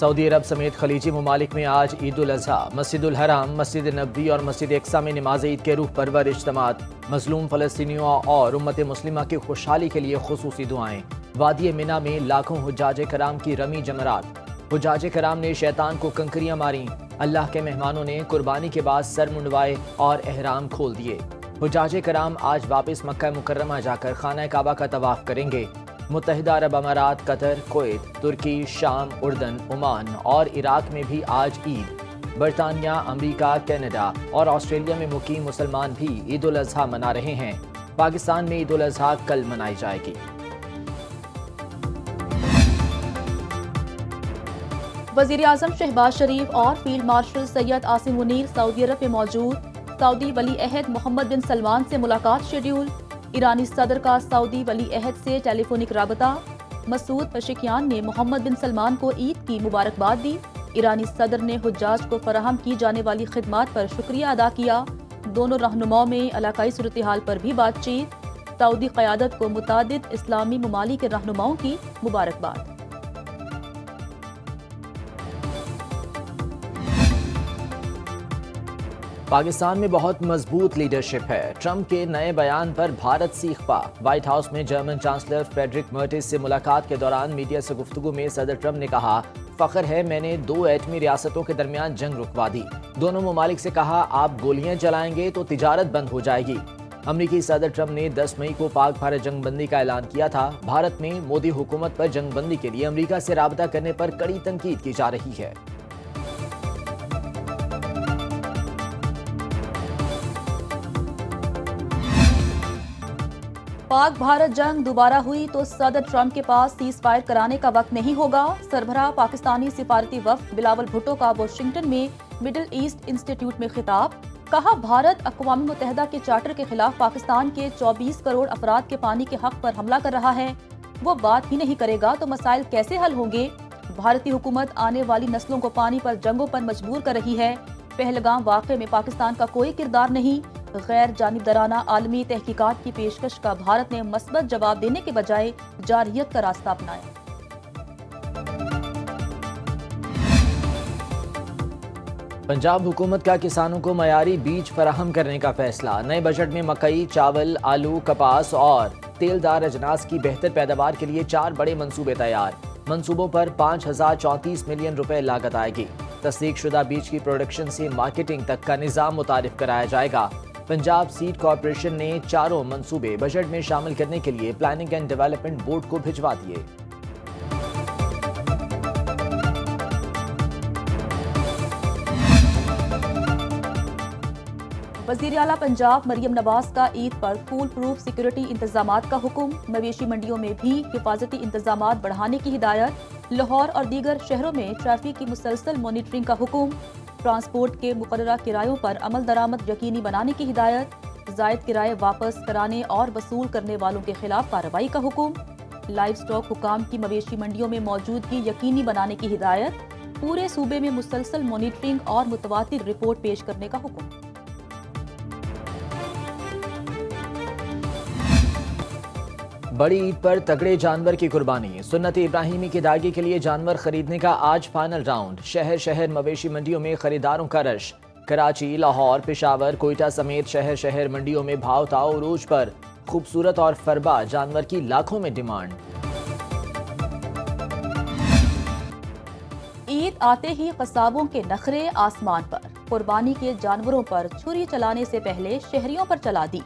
سعودی عرب سمیت خلیجی ممالک میں آج عید الاضحیٰ، مسجد الحرام، مسجد نبوی اور مسجد اقصیٰ میں نماز عید کے روح پرور اجتماعات، مظلوم فلسطینیوں اور امت مسلمہ کی خوشحالی کے لیے خصوصی دعائیں۔ وادی منی میں لاکھوں حجاج کرام کی رمی جمرات، حجاج کرام نے شیطان کو کنکریاں ماریں، اللہ کے مہمانوں نے قربانی کے بعد سر منڈوائے اور احرام کھول دیے۔ حجاج کرام آج واپس مکہ مکرمہ جا کر خانہ کعبہ کا طواف کریں گے۔ متحدہ عرب امارات، قطر، کویت، ترکی، شام، اردن، عمان اور عراق میں بھی آج عید۔ برطانیہ، امریکہ، کینیڈا اور آسٹریلیا میں مقیم مسلمان بھی عید الاضحیٰ منا رہے ہیں۔ پاکستان میں عید الاضحیٰ کل منائی جائے گی۔ وزیراعظم شہباز شریف اور فیلڈ مارشل سید عاصم منیر سعودی عرب میں موجود۔ سعودی ولی عہد محمد بن سلمان سے ملاقات شیڈیول۔ ایرانی صدر کا سعودی ولی عہد سے ٹیلی فونک رابطہ۔ مسعود پشکیان نے محمد بن سلمان کو عید کی مبارکباد دی۔ ایرانی صدر نے حجاج کو فراہم کی جانے والی خدمات پر شکریہ ادا کیا۔ دونوں رہنماؤں میں علاقائی صورتحال پر بھی بات چیت۔ سعودی قیادت کو متعدد اسلامی ممالک کے رہنماؤں کی مبارکباد۔ پاکستان میں بہت مضبوط لیڈرشپ ہے، ٹرمپ کے نئے بیان پر بھارت سیخ پا۔ وائٹ ہاؤس میں جرمن چانسلر فریڈرک مرٹز سے ملاقات کے دوران میڈیا سے گفتگو میں صدر ٹرمپ نے کہا، فخر ہے میں نے 2 ایٹمی ریاستوں کے درمیان جنگ رکوا دی۔ دونوں ممالک سے کہا آپ گولیاں چلائیں گے تو تجارت بند ہو جائے گی۔ امریکی صدر ٹرمپ نے 10 مئی کو پاک بھارت جنگ بندی کا اعلان کیا تھا۔ بھارت میں مودی حکومت پر جنگ بندی کے لیے امریکہ سے رابطہ کرنے پر کڑی تنقید کی جا رہی ہے۔ پاک بھارت جنگ دوبارہ ہوئی تو صدر ٹرمپ کے پاس سیز فائر کرانے کا وقت نہیں ہوگا۔ سربراہ پاکستانی سفارتی وفد بلاول بھٹو کا واشنگٹن میں مڈل ایسٹ انسٹی ٹیوٹ میں خطاب۔ کہا بھارت اقوام متحدہ کے چارٹر کے خلاف پاکستان کے 24 کروڑ افراد کے پانی کے حق پر حملہ کر رہا ہے۔ وہ بات ہی نہیں کرے گا تو مسائل کیسے حل ہوں گے؟ بھارتی حکومت آنے والی نسلوں کو پانی پر جنگوں پر مجبور کر رہی ہے۔ پہلگام واقعے میں پاکستان کا کوئی کردار نہیں۔ غیر جانبدارانہ عالمی تحقیقات کی پیشکش کا بھارت نے مثبت جواب دینے کے بجائے جارحیت کا راستہ اپنایا۔ پنجاب حکومت کا کسانوں کو معیاری بیج فراہم کرنے کا فیصلہ۔ نئے بجٹ میں مکئی، چاول، آلو، کپاس اور تیل دار اجناس کی بہتر پیداوار کے لیے 4 بڑے منصوبے تیار۔ منصوبوں پر 5034 ملین روپے لاگت آئے گی۔ تصدیق شدہ بیج کی پروڈکشن سے مارکیٹنگ تک کا نظام متعارف کرایا جائے گا۔ پنجاب سیڈ کارپوریشن نے 4 منصوبے بجٹ میں شامل کرنے کے لیے پلاننگ اینڈ ڈیولپمنٹ بورڈ کو بھجوا دیے۔ وزیر اعلیٰ پنجاب مریم نواز کا عید پر فول پروف سیکورٹی انتظامات کا حکم۔ مویشی منڈیوں میں بھی حفاظتی انتظامات بڑھانے کی ہدایت۔ لاہور اور دیگر شہروں میں ٹریفک کی مسلسل مانیٹرنگ کا حکم۔ ٹرانسپورٹ کے مقررہ کرایوں پر عمل درآمد یقینی بنانے کی ہدایت۔ زائد کرائے واپس کرانے اور وصول کرنے والوں کے خلاف کارروائی کا حکم۔ لائیو سٹاک حکام کی مویشی منڈیوں میں موجودگی یقینی بنانے کی ہدایت۔ پورے صوبے میں مسلسل مانیٹرنگ اور متواتر رپورٹ پیش کرنے کا حکم۔ بڑی عید پر تگڑے جانور کی قربانی، سنت ابراہیمی کی ادائیگی کے لیے جانور خریدنے کا آج فائنل راؤنڈ۔ شہر شہر مویشی منڈیوں میں خریداروں کا رش۔ کراچی، لاہور، پشاور، کوئٹہ سمیت شہر شہر منڈیوں میں بھاؤ تاؤ عروج پر۔ خوبصورت اور فربا جانور کی لاکھوں میں ڈیمانڈ۔ عید آتے ہی قصابوں کے نخرے آسمان پر۔ قربانی کے جانوروں پر چھری چلانے سے پہلے شہریوں پر چلا دی۔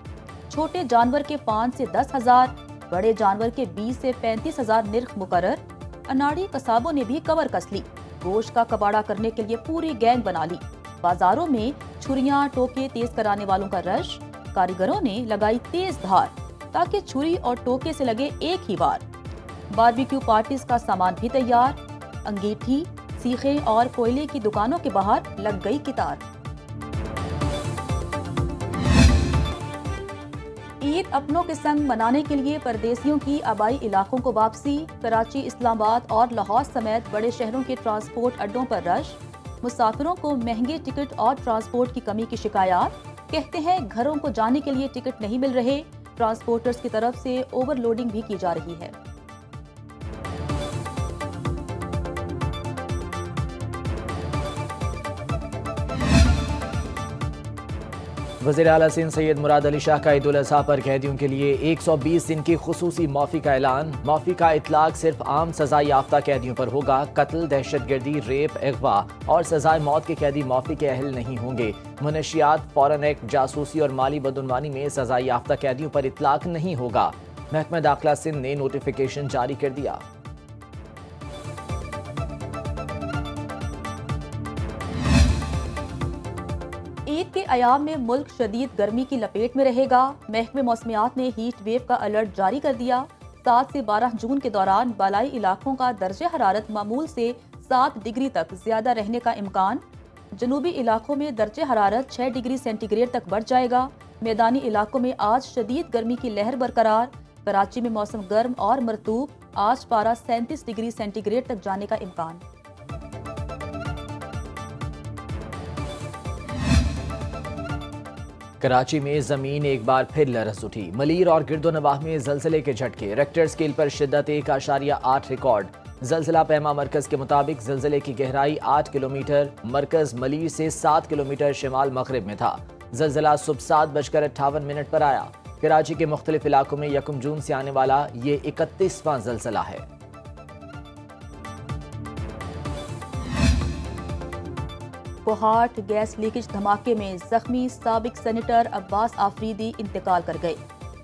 چھوٹے جانور کے 5 سے 10,000، بڑے جانور کے 20 سے 35,000 نرخ مقرر۔ اناڑی قصابوں نے بھی کمر کس لی۔ گوشت کا کباڑا کرنے کے لیے پوری گینگ بنا لی۔ بازاروں میں چھریاں ٹوکے تیز کرانے والوں کا رش۔ کاریگروں نے لگائی تیز دھار تاکہ چھری اور ٹوکے سے لگے ایک ہی وار۔ باربیکیو پارٹیز کا سامان بھی تیار۔ انگیٹھی، سیخیں اور کوئلے کی دکانوں کے باہر لگ گئی قطار۔ عید اپنوں کے سنگ منانے کے لیے پردیسیوں کی آبائی علاقوں کو واپسی۔ کراچی، اسلام آباد اور لاہور سمیت بڑے شہروں کے ٹرانسپورٹ اڈوں پر رش۔ مسافروں کو مہنگے ٹکٹ اور ٹرانسپورٹ کی کمی کی شکایات۔ کہتے ہیں گھروں کو جانے کے لیے ٹکٹ نہیں مل رہے۔ ٹرانسپورٹرز کی طرف سے اوور لوڈنگ بھی کی جا رہی ہے۔ وزیر اعلیٰ سندھ سید مراد علی شاہ کا عید الاضحیٰ پر قیدیوں کے لیے 120 دن کی خصوصی معافی کا اعلان۔ معافی کا اطلاق صرف عام سزا یافتہ قیدیوں پر ہوگا۔ قتل، دہشت گردی، ریپ، اغوا اور سزائے موت کے قیدی معافی کے اہل نہیں ہوں گے۔ منشیات، فارن ایکٹ، جاسوسی اور مالی بدعنوانی میں سزائے یافتہ قیدیوں پر اطلاق نہیں ہوگا۔ محکمہ داخلہ سندھ نے نوٹیفیکیشن جاری کر دیا۔ عید کے ایام میں ملک شدید گرمی کی لپیٹ میں رہے گا۔ محکمہ موسمیات نے ہیٹ ویو کا الرٹ جاری کر دیا۔ 7 سے 12 جون کے دوران بالائی علاقوں کا درجہ حرارت معمول سے 7 ڈگری تک زیادہ رہنے کا امکان۔ جنوبی علاقوں میں درجہ حرارت 6 ڈگری سینٹی گریڈ تک بڑھ جائے گا۔ میدانی علاقوں میں آج شدید گرمی کی لہر برقرار۔ کراچی میں موسم گرم اور مرطوب، آج پارہ 37 ڈگری سینٹی گریڈ تک جانے کا امکان۔ کراچی میں زمین ایک بار پھر لرز اٹھی۔ ملیر اور گرد و نواح میں زلزلے کے جھٹکے، ریکٹر اسکیل پر شدت 1.8 ریکارڈ۔ زلزلہ پیما مرکز کے مطابق زلزلے کی گہرائی 8 کلومیٹر، مرکز ملیر سے 7 کلومیٹر شمال مغرب میں تھا۔ زلزلہ صبح 7:58 پر آیا۔ کراچی کے مختلف علاقوں میں 1 جون سے آنے والا یہ 31واں زلزلہ ہے۔ کوہاٹ گیس لیکیج دھماکے میں زخمی سابق سینیٹر عباس آفریدی انتقال کر گئے۔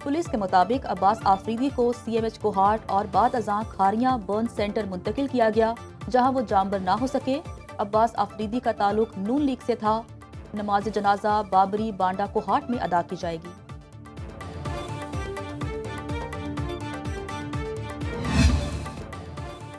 پولیس کے مطابق عباس آفریدی کو CMH کوہاٹ اور بعد ازاں کھاریاں برن سینٹر منتقل کیا گیا، جہاں وہ جانبر نہ ہو سکے۔ عباس آفریدی کا تعلق نون لیگ سے تھا۔ نماز جنازہ بابری بانڈا کوہاٹ میں ادا کی جائے گی۔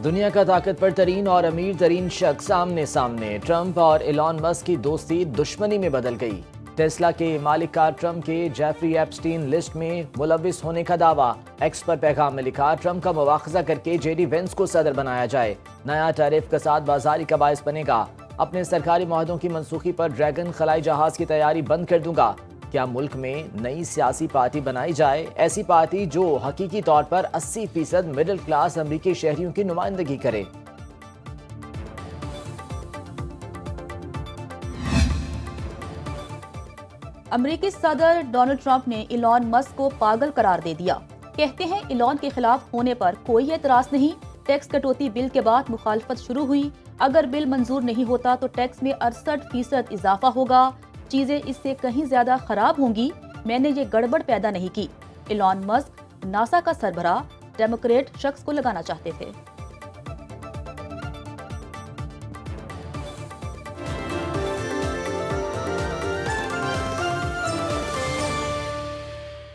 دنیا کا طاقتور ترین اور امیر ترین شخص آمنے سامنے، ٹرمپ اور ایلان مسک کی دوستی دشمنی میں بدل گئی۔ ٹیسلا کے مالک کا ٹرمپ کے جیفری ایپسٹین لسٹ میں ملوث ہونے کا دعویٰ۔ ایکس پر پیغام میں لکھا، ٹرمپ کا مواخذہ کر کے JD وینس کو صدر بنایا جائے۔ نیا ٹیرف کساد بازاری کا باعث بنے گا۔ اپنے سرکاری معاہدوں کی منسوخی پر ڈریگن خلائی جہاز کی تیاری بند کر دوں گا۔ کیا ملک میں نئی سیاسی پارٹی بنائی جائے، ایسی پارٹی جو حقیقی طور پر 80% مڈل کلاس امریکی شہریوں کی نمائندگی کرے۔ امریکی صدر ڈونلڈ ٹرمپ نے ایلان مسک کو پاگل قرار دے دیا۔ کہتے ہیں ایلان کے خلاف ہونے پر کوئی اعتراض نہیں۔ ٹیکس کٹوتی بل کے بعد مخالفت شروع ہوئی۔ اگر بل منظور نہیں ہوتا تو ٹیکس میں 68% اضافہ ہوگا۔ چیزیں اس سے کہیں زیادہ خراب ہوں گی۔ میں نے یہ گڑبڑ پیدا نہیں کی۔ ایلان مسک ناسا کا سربراہ ڈیموکریٹ شخص کو لگانا چاہتے تھے۔